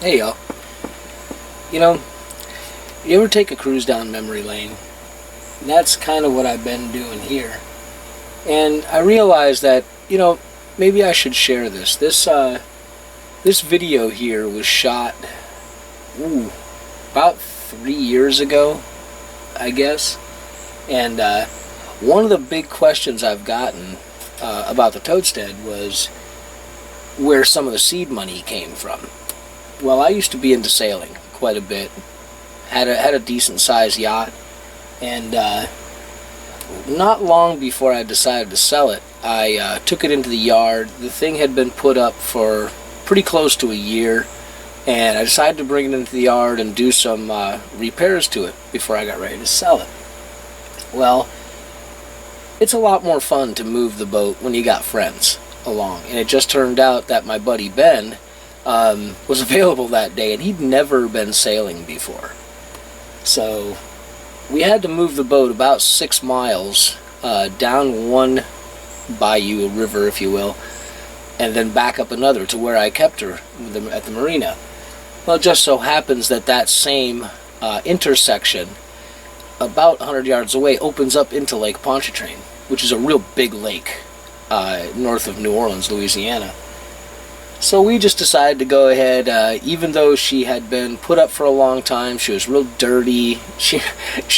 Hey y'all. You know, you ever take a cruise down memory lane? That's kind of what I've been doing here. And I realized that, maybe I should share this. This video here was shot about 3 years ago, I guess. And one of the big questions I've gotten about the toadstead was where some of the seed money came from. Well, I used to be into sailing quite a bit. Had a decent sized yacht, and not long before I decided to sell it, I took it into the yard. The thing had been put up for pretty close to a year, and I decided to bring it into the yard and do some repairs to it before I got ready to sell it. Well, it's a lot more fun to move the boat when you got friends along, and it just turned out that my buddy Ben was available that day, and he'd never been sailing before. So we had to move the boat about 6 miles down one bayou, a river if you will, and then back up another to where I kept her at the marina. Well, it just so happens that that same intersection about 100 yards away opens up into Lake Ponchartrain, which is a real big lake north of New Orleans, Louisiana. So we just decided to go ahead, even though she had been put up for a long time, she was real dirty, she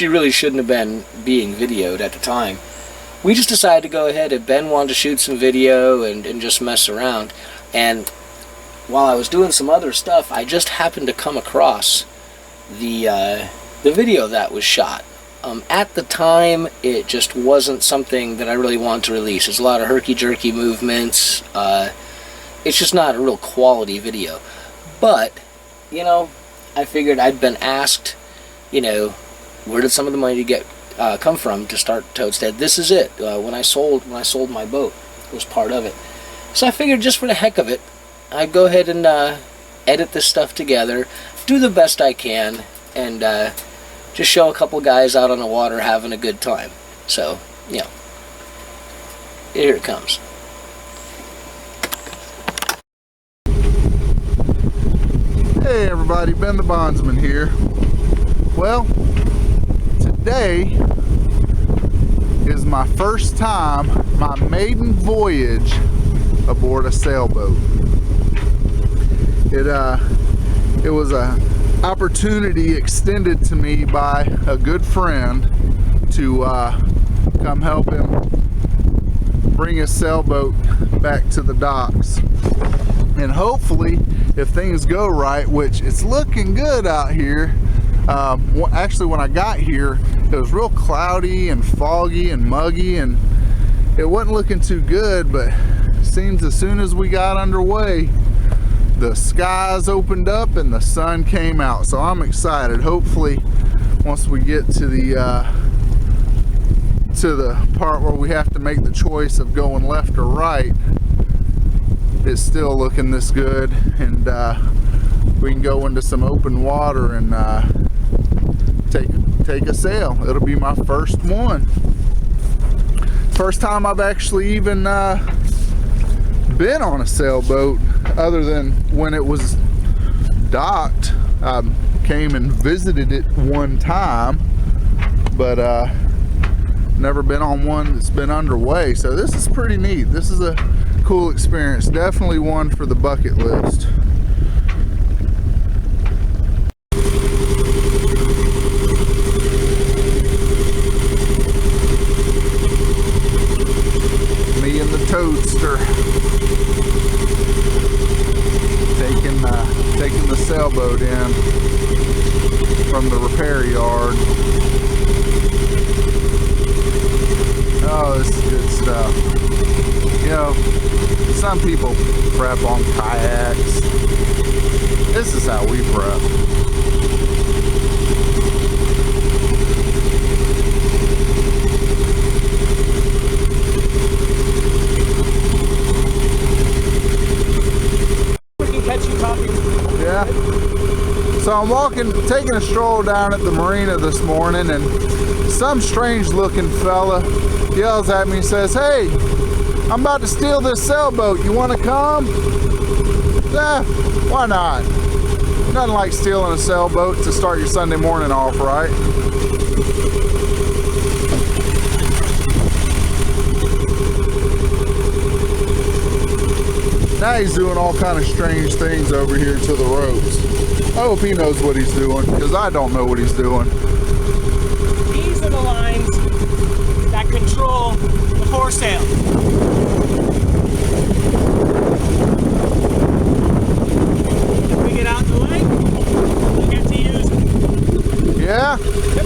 really shouldn't have been being videoed at the time. We just decided to go ahead, and Ben wanted to shoot some video and just mess around. And while I was doing some other stuff, I just happened to come across the video that was shot. At the time, it just wasn't something that I really wanted to release. There's a lot of herky-jerky movements. It's just not a real quality video. But, I figured I'd been asked, where did some of the money come from to start Toadstead? This is it. When I sold my boat, it was part of it. So I figured just for the heck of it, I'd go ahead and edit this stuff together, do the best I can, and just show a couple guys out on the water having a good time. So, here it comes. Hey everybody, Ben the Bondsman here. Well, today is my first time, my maiden voyage aboard a sailboat. It was a opportunity extended to me by a good friend to come help him bring his sailboat back to the docks. And hopefully, if things go right, which it's looking good out here. Actually, when I got here, it was real cloudy and foggy and muggy, and it wasn't looking too good, but it seems as soon as we got underway, the skies opened up and the sun came out. So I'm excited. Hopefully, once we get to the part where we have to make the choice of going left or right, it's still looking this good, and we can go into some open water and take a sail. It'll be my first one. First time I've actually even been on a sailboat, other than when it was docked. I came and visited it one time, but never been on one that's been underway. So this is pretty neat. This is a cool experience. Definitely one for the bucket list. Me and the Toadster taking the sailboat in from the repair yard. Oh, this is good stuff. Some people prep on kayaks. This is how we prep. We can catch you talking. Yeah. So I'm taking a stroll down at the marina this morning, and some strange looking fella yells at me and says, "Hey, I'm about to steal this sailboat. You want to come?" Yeah, why not? Nothing like stealing a sailboat to start your Sunday morning off, right? Now he's doing all kind of strange things over here to the ropes. I hope he knows what he's doing, because I don't know what he's doing. These are the lines that control the foresail. If we get out the lake, we'll get to use them. Yeah? Yep.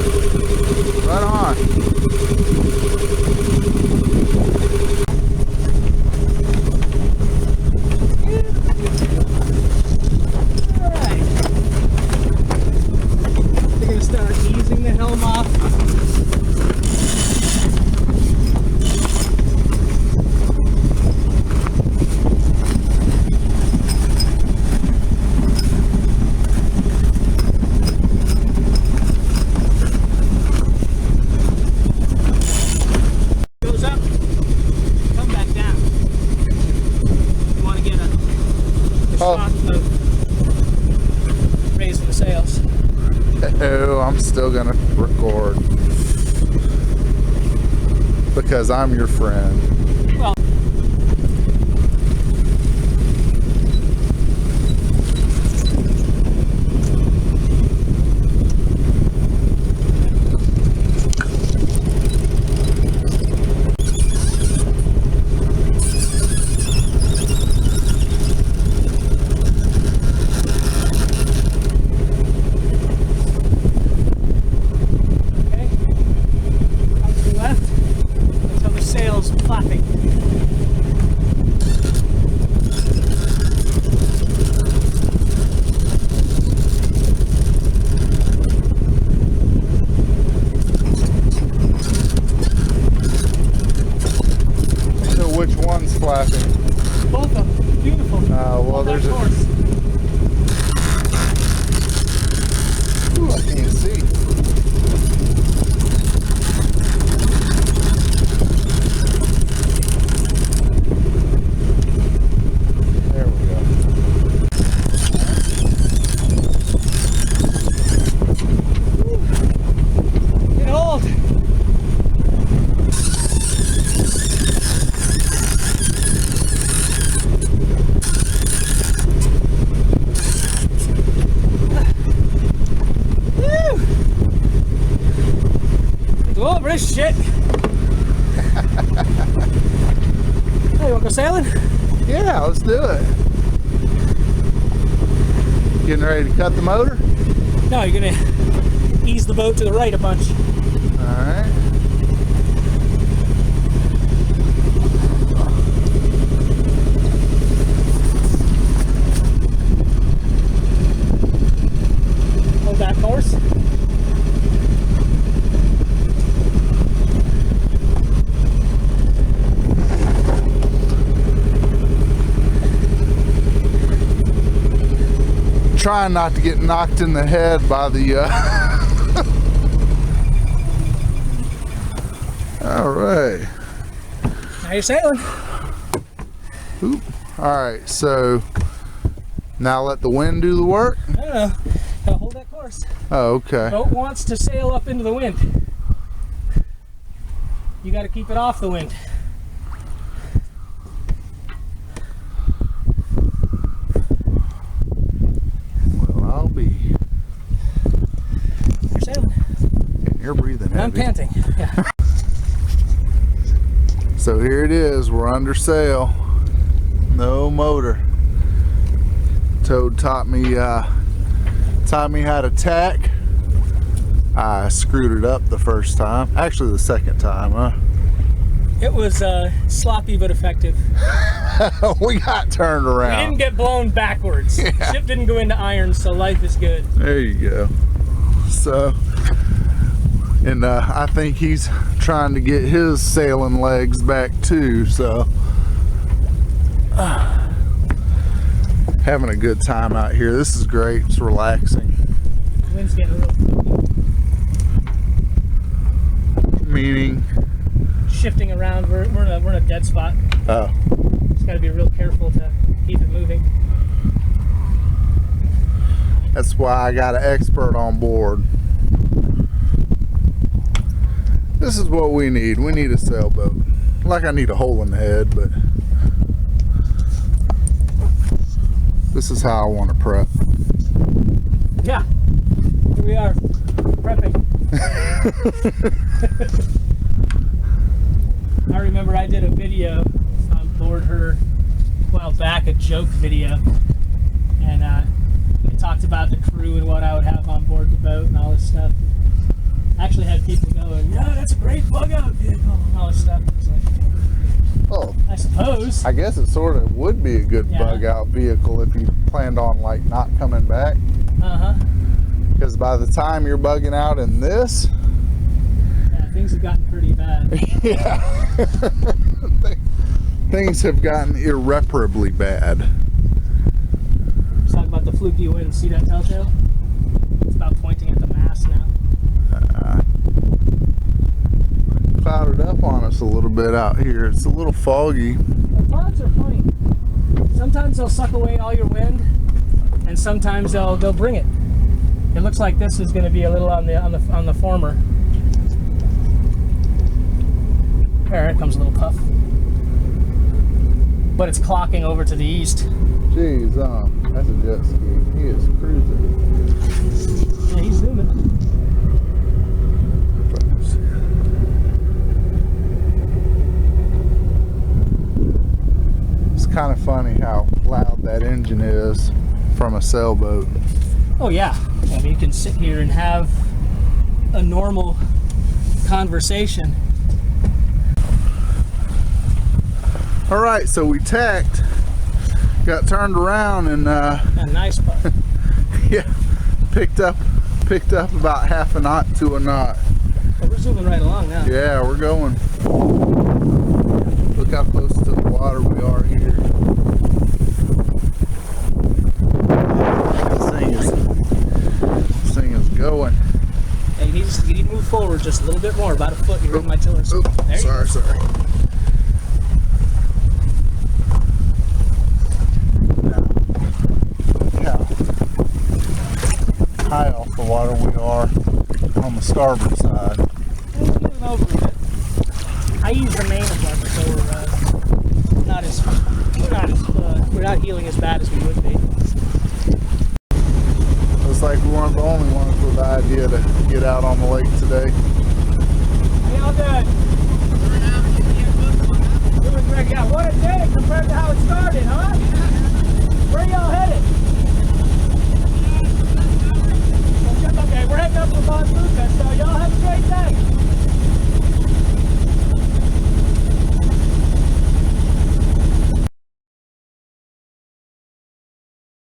Right on. Raising the sails. Oh, I'm still gonna record because I'm your friend. Well, flapping. So which one's flapping? Both of them. Beautiful. Well, there's a... Ooh, I can't see. Over this shit. Hey, you wanna go sailing? Yeah, let's do it. Getting ready to cut the motor? No, you're gonna ease the boat to the right a bunch. Alright. Hold that course. Trying not to get knocked in the head by the all right, now you're sailing. Oop. All right, so now let the wind do the work. No, gotta hold that course. Oh, okay. Boat wants to sail up into the wind. You got to keep it off the wind. You're sailing. And you're breathing heavy. I'm panting. Yeah. So here it is. We're under sail. No motor. Toad taught me how to tack. I screwed it up the first time. Actually, the second time, huh? It was sloppy but effective. We got turned around. We didn't get blown backwards. Yeah. Ship didn't go into irons, so life is good. There you go. So, and I think he's trying to get his sailing legs back too, so having a good time out here. This is great. It's relaxing. The wind's getting real funky. Meaning? Shifting around. We're in a dead spot. Oh. Just got to be real careful to keep it moving. That's why I got an expert on board. This is what we need. We need a sailboat. Like I need a hole in the head, but this is how I want to prep. Yeah, here we are, prepping. I remember I did a video on board her a while back, a joke video, and it talked about the crew and what I would have on board the boat and all this stuff. I actually had people going, yeah, that's a great bug out vehicle and all this stuff. I was like, Oh, I suppose. I guess it sort of would be a good bug out vehicle if you planned on like not coming back. Uh-huh. Because by the time you're bugging out in this, Yeah, things have gotten pretty bad. yeah, things have gotten irreparably bad. Let's talk about the fluky wind. See that telltale? It's about pointing at the mast now. Clouded up on us a little bit out here. It's a little foggy. The clouds are funny. Sometimes they'll suck away all your wind, and sometimes they'll bring it. It looks like this is going to be a little on the former. There, it comes a little puff, but it's clocking over to the east. Jeez, that's a jet ski. He is cruising. Yeah, he's zooming. It's kind of funny how loud that engine is from a sailboat. Oh yeah, I mean you can sit here and have a normal conversation. All right, so we tacked, got turned around, and A nice puff. yeah, picked up about half a knot to a knot. But we're zooming right along now. Yeah, we're going. Look how close to the water we are here. This thing is going. Hey, you need to move forward just a little bit more, about a foot. You're in my tillers. Oh, There you go. sorry. Look how high off the water we are on the starboard side. Moving over a bit. I use the main above, so we're not healing as bad as we would be. Looks like we weren't the only ones with the idea to get out on the lake today. How y'all doing? Doing great. Yeah, what a day compared to